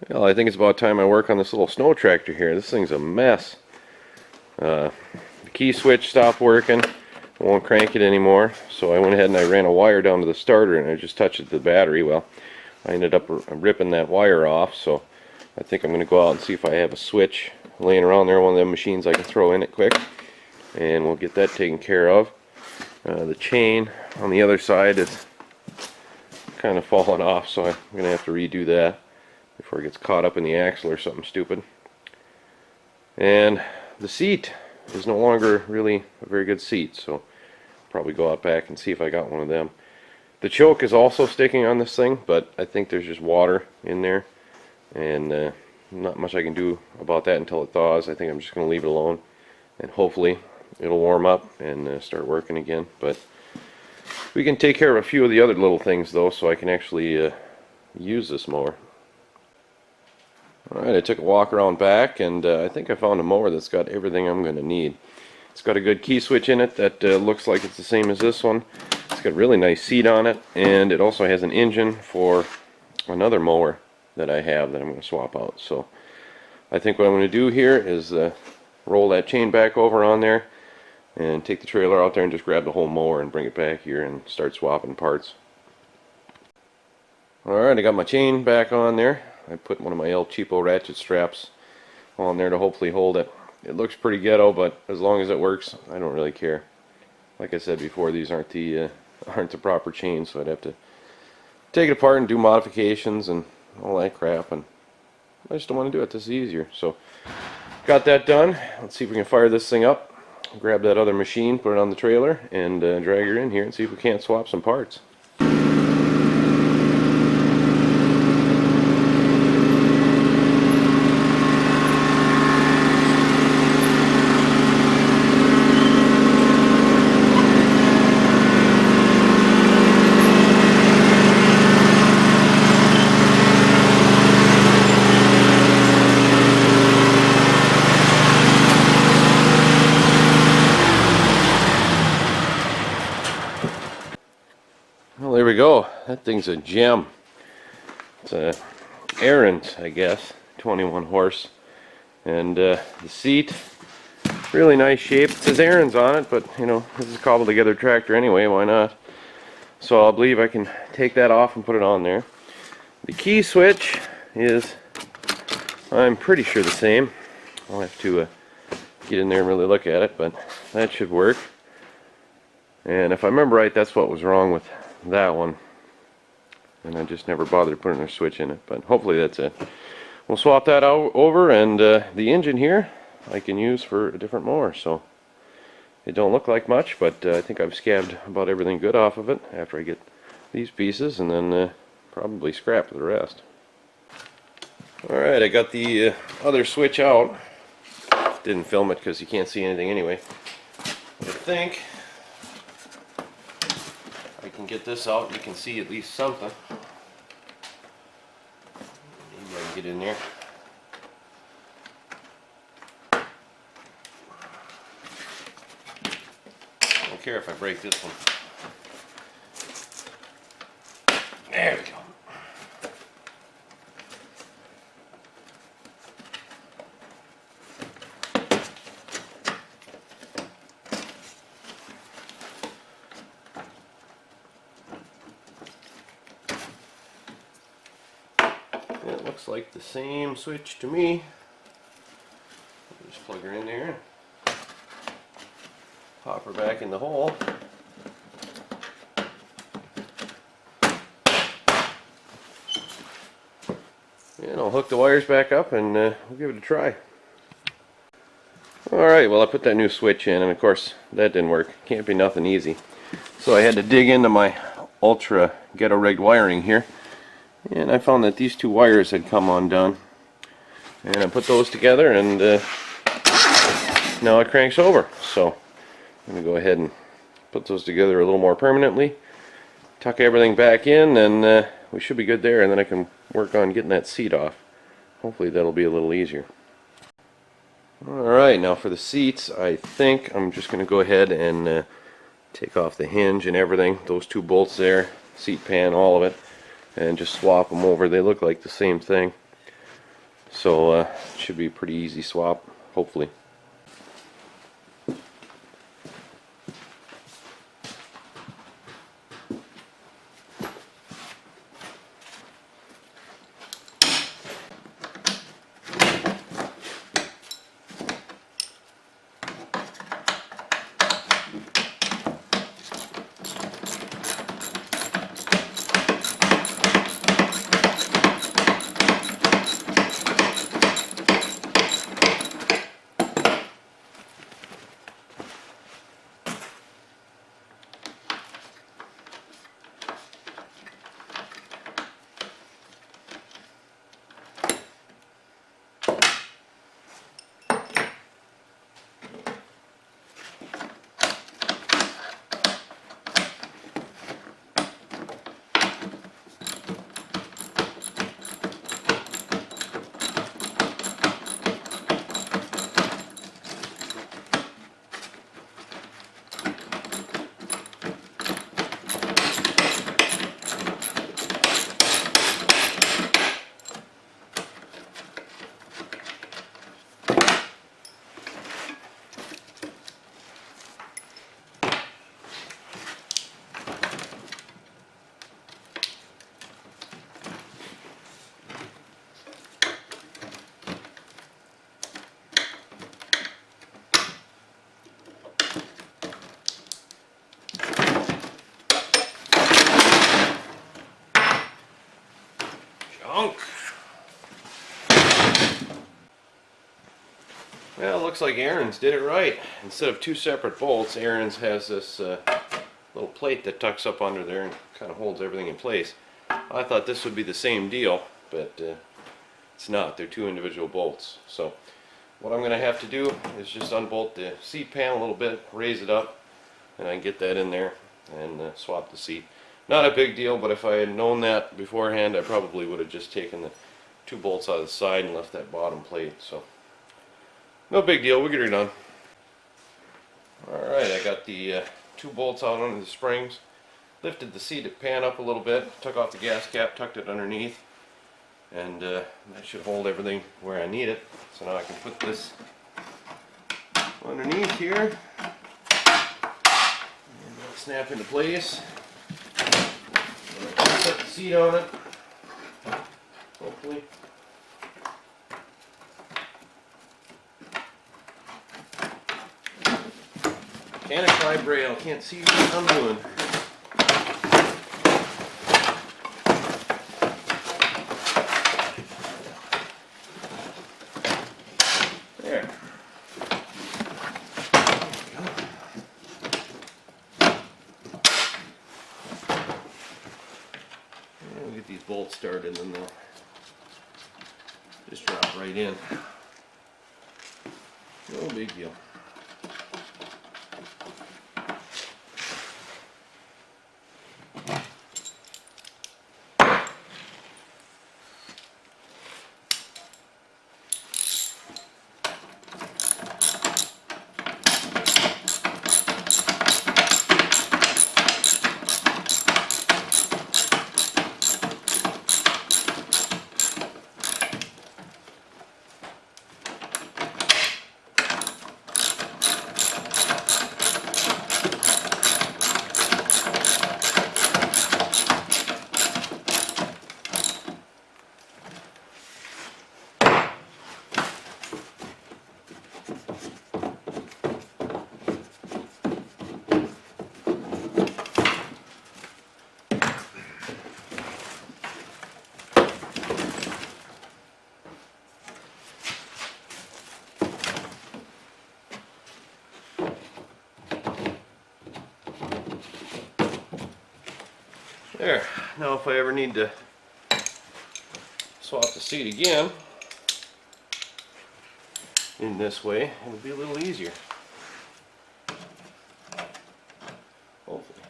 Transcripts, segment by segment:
Well, I think it's about time I work on this little snow tractor here. This thing's a mess. The key switch stopped working. I won't crank it anymore. So I went ahead and I ran a wire down to the starter and I just touched the battery. Well, I ended up ripping that wire off. So I think I'm going to go out and see if I have a switch laying around there. One of them machines I can throw in it quick. And we'll get that taken care of. The chain on the other side is kind of falling off. So I'm going to have to redo that before it gets caught up in the axle or something stupid. And the seat is no longer really a very good seat, so probably go out back and see if I got one of them. The choke is also sticking on this thing, but I think there's just water in there, and not much I can do about that until it thaws. I think I'm just going to leave it alone, and hopefully it'll warm up and start working again. But we can take care of a few of the other little things though, so I can actually use this mower. Alright, I took a walk around back, and I think I found a mower that's got everything I'm going to need. It's got a good key switch in it that looks like it's the same as this one. It's got a really nice seat on it, and it also has an engine for another mower that I have that I'm going to swap out. So I think what I'm going to do here is roll that chain back over on there and take the trailer out there and just grab the whole mower and bring it back here and start swapping parts. Alright, I got my chain back on there. I put one of my El Cheapo ratchet straps on there to hopefully hold it. It looks pretty ghetto, but as long as it works, I don't really care. Like I said before, these aren't the proper chains, so I'd have to take it apart and do modifications and all that crap, and I just don't want to do it. This is easier. So got that done. Let's see if we can fire this thing up, grab that other machine, put it on the trailer, and drag her in here and see if we can't swap some parts. Well, there we go. That thing's a gem. It's a Aaron's, I guess, 21 horse, and the seat, really nice shape. It says Aaron's on it, but you know, this is a cobbled together tractor anyway, why not? So I believe I can take that off and put it on there. The key switch is, I'm pretty sure, the same. I'll have to get in there and really look at it, but that should work. And if I remember right, that's what was wrong with that one, and I just never bothered putting a switch in it, but hopefully that's it. We'll swap that out over, and the engine here I can use for a different mower. So it don't look like much, but I think I've scabbed about everything good off of it after I get these pieces, and then probably scrap the rest. Alright, I got the other switch out. Didn't film it because you can't see anything anyway. But I think I can get this out and you can see at least something. Maybe I can get in there. I don't care if I break this one. There we go. It looks like the same switch to me. Just plug her in there, pop her back in the hole. And I'll hook the wires back up, and we'll give it a try. Alright, well, I put that new switch in, and of course that didn't work. Can't be nothing easy. So I had to dig into my ultra ghetto rigged wiring here, and I found that these two wires had come undone, and I put those together, and now it cranks over. So I'm going to go ahead and put those together a little more permanently, tuck everything back in, and we should be good there, and then I can work on getting that seat off. Hopefully that'll be a little easier. Alright, now for the seats, I think I'm just going to go ahead and take off the hinge and everything, those two bolts there, seat pan, all of it, and just swap them over. They look like the same thing. So it should be a pretty easy swap, hopefully. Well, it looks like Aaron's did it right. Instead of two separate bolts, Aaron's has this little plate that tucks up under there and kind of holds everything in place. I thought this would be the same deal, but it's not. They're two individual bolts. So what I'm going to have to do is just unbolt the seat pan a little bit, raise it up, and I can get that in there and swap the seat. Not a big deal, but if I had known that beforehand, I probably would have just taken the two bolts out of the side and left that bottom plate. So no big deal, we'll get her done. Alright, I got the two bolts out under the springs, lifted the seat pan up a little bit, took off the gas cap, tucked it underneath, and that should hold everything where I need it. So now I can put this underneath here, and it'll snap into place. Set the seat on it, hopefully. Can't apply braille, can't see what I'm doing. There. And we'll get these bolts started and they'll just drop right in. No big deal. There. Now if I ever need to swap the seat again in this way, it'll be a little easier. Hopefully.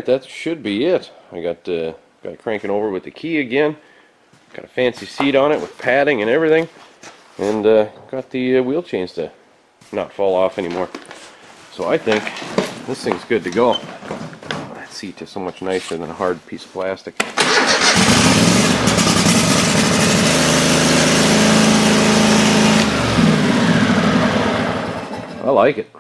Alright, that should be it. I got it cranking over with the key again. Got a fancy seat on it with padding and everything. And got the wheel chains to not fall off anymore. So I think this thing's good to go. That seat is so much nicer than a hard piece of plastic. I like it.